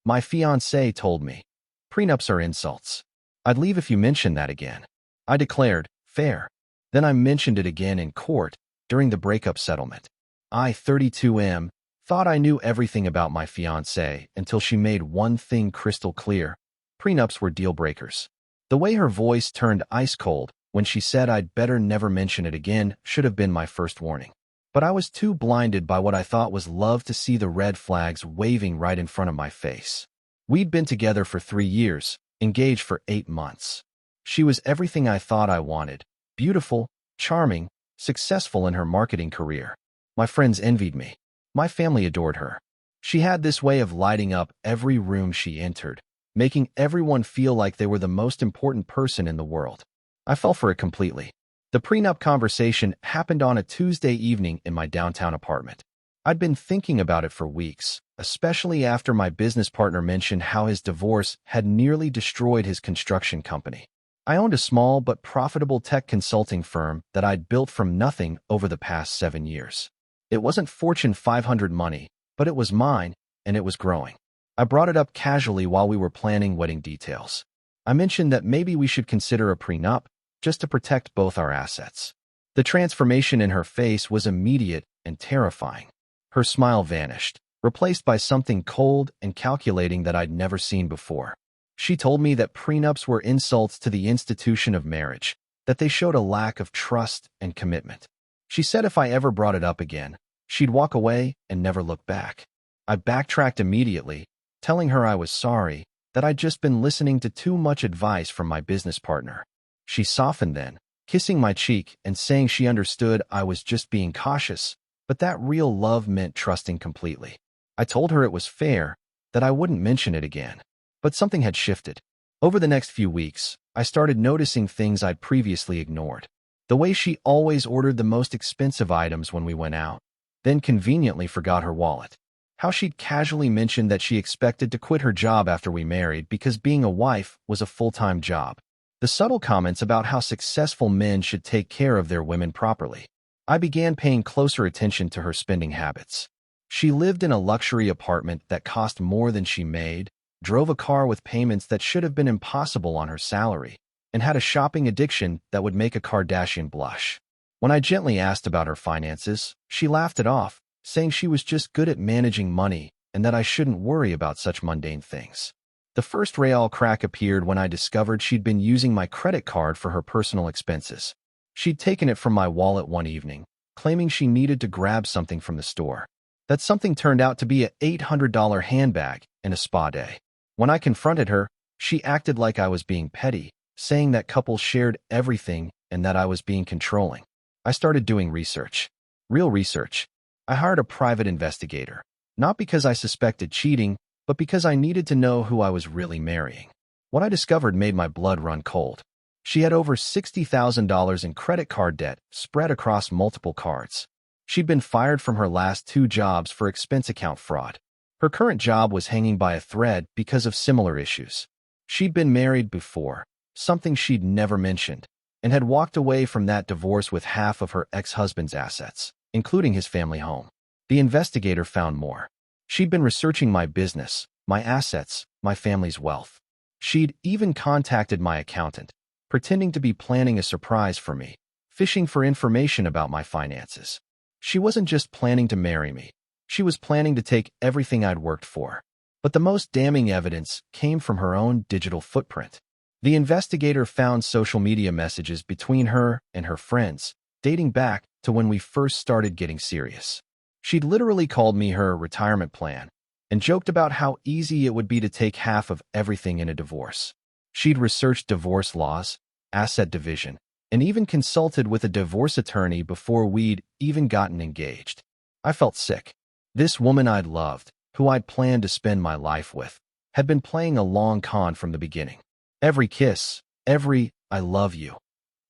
My fiancé told me. Prenups are insults. I'd leave if you mentioned that again. I declared, fair. Then I mentioned it again in court during the breakup settlement. I, 32M, thought I knew everything about my fiancé until she made one thing crystal clear. Prenups were deal breakers. The way her voice turned ice cold when she said I'd better never mention it again should have been my first warning. But I was too blinded by what I thought was love to see the red flags waving right in front of my face. We'd been together for 3 years, engaged for 8 months. She was everything I thought I wanted: beautiful, charming, successful in her marketing career. My friends envied me. My family adored her. She had this way of lighting up every room she entered, making everyone feel like they were the most important person in the world. I fell for it completely. The prenup conversation happened on a Tuesday evening in my downtown apartment. I'd been thinking about it for weeks, especially after my business partner mentioned how his divorce had nearly destroyed his construction company. I owned a small but profitable tech consulting firm that I'd built from nothing over the past 7 years. It wasn't Fortune 500 money, but it was mine, and it was growing. I brought it up casually while we were planning wedding details. I mentioned that maybe we should consider a prenup, just to protect both our assets. The transformation in her face was immediate and terrifying. Her smile vanished, replaced by something cold and calculating that I'd never seen before. She told me that prenups were insults to the institution of marriage, that they showed a lack of trust and commitment. She said if I ever brought it up again, she'd walk away and never look back. I backtracked immediately, telling her I was sorry, that I'd just been listening to too much advice from my business partner. She softened then, kissing my cheek and saying she understood I was just being cautious, but that real love meant trusting completely. I told her it was fair, that I wouldn't mention it again. But something had shifted. Over the next few weeks, I started noticing things I'd previously ignored. The way she always ordered the most expensive items when we went out, then conveniently forgot her wallet. How she'd casually mentioned that she expected to quit her job after we married because being a wife was a full-time job. The subtle comments about how successful men should take care of their women properly. I began paying closer attention to her spending habits. She lived in a luxury apartment that cost more than she made, drove a car with payments that should have been impossible on her salary, and had a shopping addiction that would make a Kardashian blush. When I gently asked about her finances, she laughed it off, saying she was just good at managing money and that I shouldn't worry about such mundane things. The first real crack appeared when I discovered she'd been using my credit card for her personal expenses. She'd taken it from my wallet one evening, claiming she needed to grab something from the store. That something turned out to be an $800 handbag and a spa day. When I confronted her, she acted like I was being petty, saying that couples shared everything and that I was being controlling. I started doing research. Real research. I hired a private investigator, not because I suspected cheating, but because I needed to know who I was really marrying. What I discovered made my blood run cold. She had over $60,000 in credit card debt spread across multiple cards. She'd been fired from her last 2 jobs for expense account fraud. Her current job was hanging by a thread because of similar issues. She'd been married before, something she'd never mentioned, and had walked away from that divorce with half of her ex-husband's assets, including his family home. The investigator found more. She'd been researching my business, my assets, my family's wealth. She'd even contacted my accountant, pretending to be planning a surprise for me, fishing for information about my finances. She wasn't just planning to marry me. She was planning to take everything I'd worked for. But the most damning evidence came from her own digital footprint. The investigator found social media messages between her and her friends, dating back to when we first started getting serious. She'd literally called me her retirement plan and joked about how easy it would be to take half of everything in a divorce. She'd researched divorce laws, asset division, and even consulted with a divorce attorney before we'd even gotten engaged. I felt sick. This woman I'd loved, who I'd planned to spend my life with, had been playing a long con from the beginning. Every kiss, every "I love you,"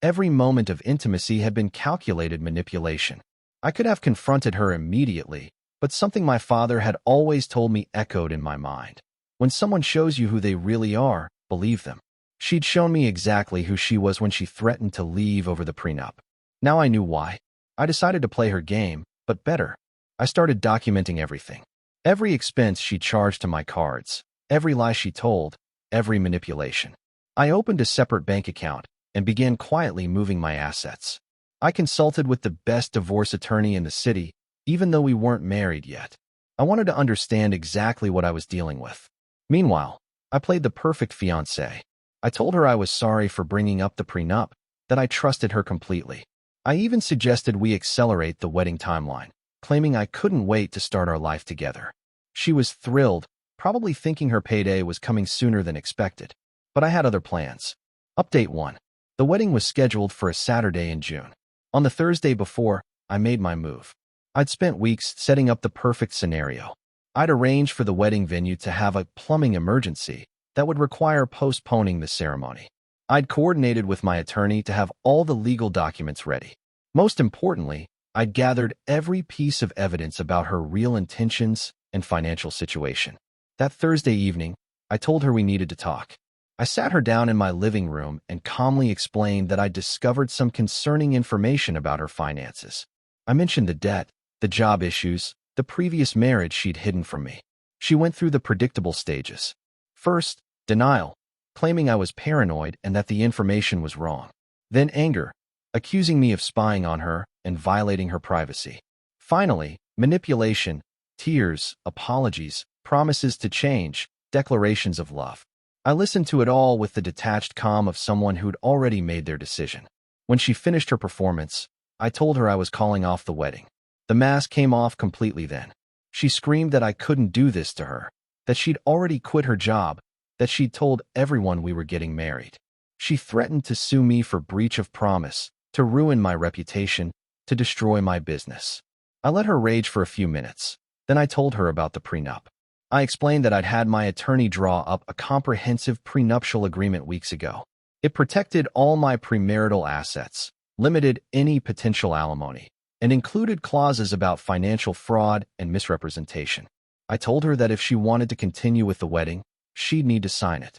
every moment of intimacy had been calculated manipulation. I could have confronted her immediately, but something my father had always told me echoed in my mind. When someone shows you who they really are, believe them. She'd shown me exactly who she was when she threatened to leave over the prenup. Now I knew why. I decided to play her game, but better. I started documenting everything. Every expense she charged to my cards, every lie she told, every manipulation. I opened a separate bank account and began quietly moving my assets. I consulted with the best divorce attorney in the city, even though we weren't married yet. I wanted to understand exactly what I was dealing with. Meanwhile, I played the perfect fiancé. I told her I was sorry for bringing up the prenup, that I trusted her completely. I even suggested we accelerate the wedding timeline, claiming I couldn't wait to start our life together. She was thrilled, probably thinking her payday was coming sooner than expected. But I had other plans. Update 1. The wedding was scheduled for a Saturday in June. On the Thursday before, I made my move. I'd spent weeks setting up the perfect scenario. I'd arranged for the wedding venue to have a plumbing emergency that would require postponing the ceremony. I'd coordinated with my attorney to have all the legal documents ready. Most importantly, I'd gathered every piece of evidence about her real intentions and financial situation. That Thursday evening, I told her we needed to talk. I sat her down in my living room and calmly explained that I'd discovered some concerning information about her finances. I mentioned the debt, the job issues, the previous marriage she'd hidden from me. She went through the predictable stages. First, denial, claiming I was paranoid and that the information was wrong. Then anger, accusing me of spying on her and violating her privacy. Finally, manipulation, tears, apologies, promises to change, declarations of love. I listened to it all with the detached calm of someone who'd already made their decision. When she finished her performance, I told her I was calling off the wedding. The mask came off completely then. She screamed that I couldn't do this to her, that she'd already quit her job, that she'd told everyone we were getting married. She threatened to sue me for breach of promise, to ruin my reputation, to destroy my business. I let her rage for a few minutes. Then I told her about the prenup. I explained that I'd had my attorney draw up a comprehensive prenuptial agreement weeks ago. It protected all my premarital assets, limited any potential alimony, and included clauses about financial fraud and misrepresentation. I told her that if she wanted to continue with the wedding, she'd need to sign it.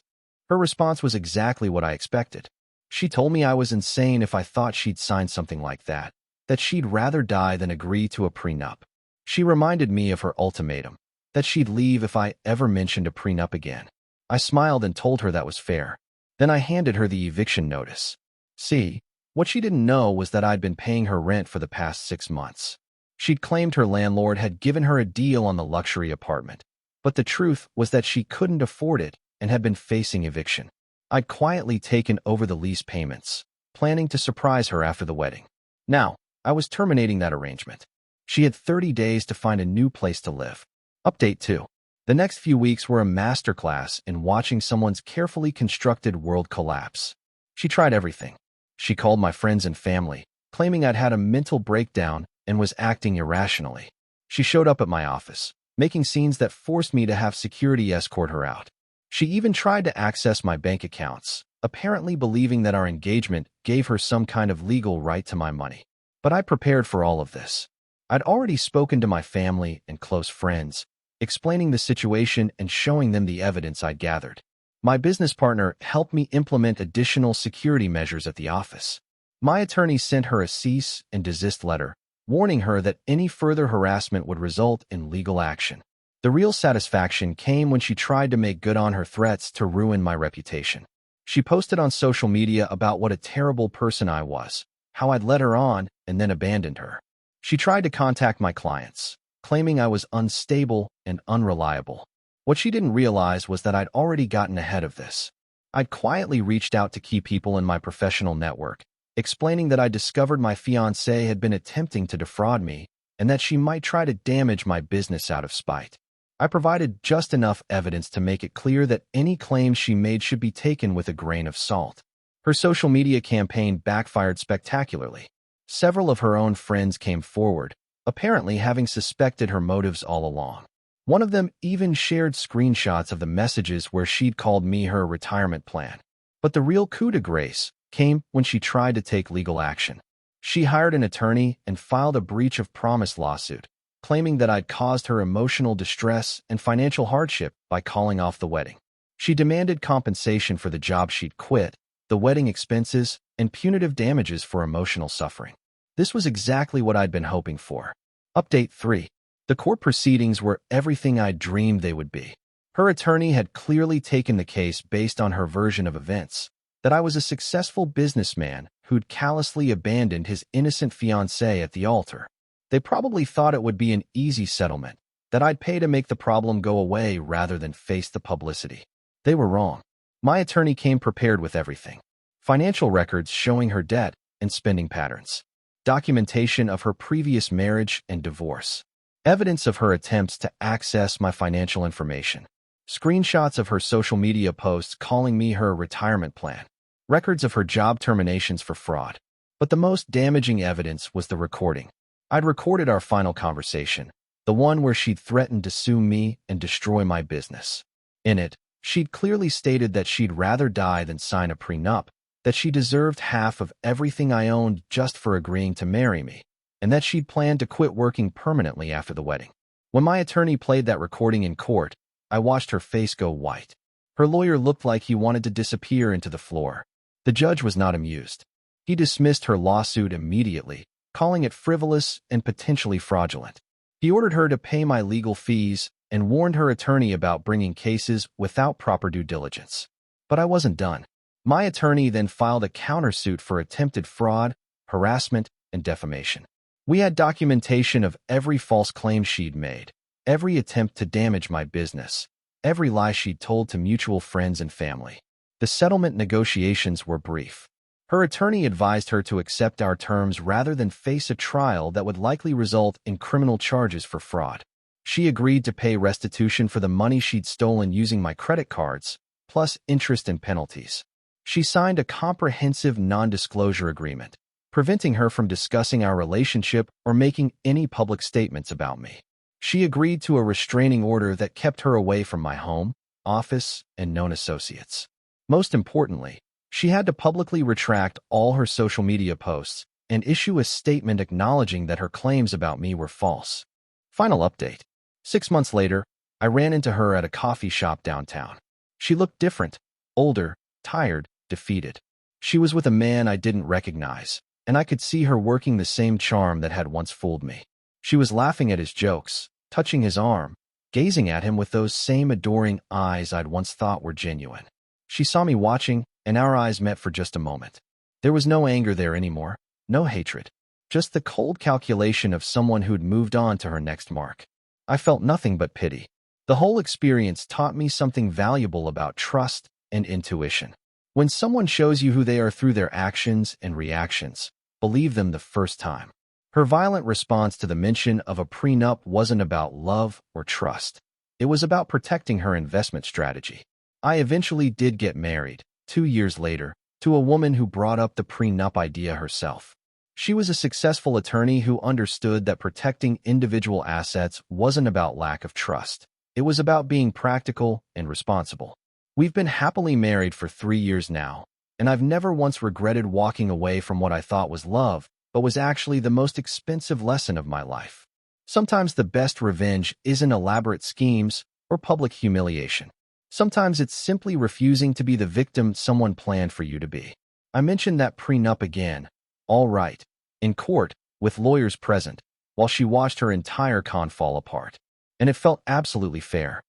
Her response was exactly what I expected. She told me I was insane if I thought she'd sign something like that she'd rather die than agree to a prenup. She reminded me of her ultimatum, that she'd leave if I ever mentioned a prenup again. I smiled and told her that was fair. Then I handed her the eviction notice. See, what she didn't know was that I'd been paying her rent for the past 6 months. She'd claimed her landlord had given her a deal on the luxury apartment, but the truth was that she couldn't afford it and had been facing eviction. I'd quietly taken over the lease payments, planning to surprise her after the wedding. Now, I was terminating that arrangement. She had 30 days to find a new place to live. Update 2. The next few weeks were a masterclass in watching someone's carefully constructed world collapse. She tried everything. She called my friends and family, claiming I'd had a mental breakdown and was acting irrationally. She showed up at my office, making scenes that forced me to have security escort her out. She even tried to access my bank accounts, apparently believing that our engagement gave her some kind of legal right to my money. But I prepared for all of this. I'd already spoken to my family and close friends, explaining the situation and showing them the evidence I'd gathered. My business partner helped me implement additional security measures at the office. My attorney sent her a cease and desist letter, warning her that any further harassment would result in legal action. The real satisfaction came when she tried to make good on her threats to ruin my reputation. She posted on social media about what a terrible person I was, how I'd led her on and then abandoned her. She tried to contact my clients, claiming I was unstable and unreliable. What she didn't realize was that I'd already gotten ahead of this. I'd quietly reached out to key people in my professional network, explaining that I discovered my fiancée had been attempting to defraud me and that she might try to damage my business out of spite. I provided just enough evidence to make it clear that any claims she made should be taken with a grain of salt. Her social media campaign backfired spectacularly. Several of her own friends came forward, apparently having suspected her motives all along. One of them even shared screenshots of the messages where she'd called me her retirement plan. But the real coup de grace came when she tried to take legal action. She hired an attorney and filed a breach of promise lawsuit, claiming that I'd caused her emotional distress and financial hardship by calling off the wedding. She demanded compensation for the job she'd quit, the wedding expenses, and punitive damages for emotional suffering. This was exactly what I'd been hoping for. Update 3. The court proceedings were everything I'd dreamed they would be. Her attorney had clearly taken the case based on her version of events, that I was a successful businessman who'd callously abandoned his innocent fiancée at the altar. They probably thought it would be an easy settlement, that I'd pay to make the problem go away rather than face the publicity. They were wrong. My attorney came prepared with everything. Financial records showing her debt and spending patterns. Documentation of her previous marriage and divorce. Evidence of her attempts to access my financial information. Screenshots of her social media posts calling me her retirement plan. Records of her job terminations for fraud. But the most damaging evidence was the recording. I'd recorded our final conversation, the one where she'd threatened to sue me and destroy my business. In it, she'd clearly stated that she'd rather die than sign a prenup, that she deserved half of everything I owned just for agreeing to marry me, and that she'd planned to quit working permanently after the wedding. When my attorney played that recording in court, I watched her face go white. Her lawyer looked like he wanted to disappear into the floor. The judge was not amused. He dismissed her lawsuit immediately, calling it frivolous and potentially fraudulent. He ordered her to pay my legal fees and warned her attorney about bringing cases without proper due diligence. But I wasn't done. My attorney then filed a countersuit for attempted fraud, harassment, and defamation. We had documentation of every false claim she'd made, every attempt to damage my business, every lie she'd told to mutual friends and family. The settlement negotiations were brief. Her attorney advised her to accept our terms rather than face a trial that would likely result in criminal charges for fraud. She agreed to pay restitution for the money she'd stolen using my credit cards, plus interest and penalties. She signed a comprehensive non-disclosure agreement, preventing her from discussing our relationship or making any public statements about me. She agreed to a restraining order that kept her away from my home, office, and known associates. Most importantly, she had to publicly retract all her social media posts and issue a statement acknowledging that her claims about me were false. Final update. 6 months later, I ran into her at a coffee shop downtown. She looked different, older, tired, defeated. She was with a man I didn't recognize, and I could see her working the same charm that had once fooled me. She was laughing at his jokes, touching his arm, gazing at him with those same adoring eyes I'd once thought were genuine. She saw me watching, and our eyes met for just a moment. There was no anger there anymore, no hatred, just the cold calculation of someone who'd moved on to her next mark. I felt nothing but pity. The whole experience taught me something valuable about trust and intuition. When someone shows you who they are through their actions and reactions, believe them the first time. Her violent response to the mention of a prenup wasn't about love or trust. It was about protecting her investment strategy. I eventually did get married, 2 years later, to a woman who brought up the prenup idea herself. She was a successful attorney who understood that protecting individual assets wasn't about lack of trust. It was about being practical and responsible. We've been happily married for 3 years now, and I've never once regretted walking away from what I thought was love, but was actually the most expensive lesson of my life. Sometimes the best revenge isn't elaborate schemes or public humiliation. Sometimes it's simply refusing to be the victim someone planned for you to be. I mentioned that prenup again, all right, in court, with lawyers present, while she watched her entire con fall apart. And it felt absolutely fair.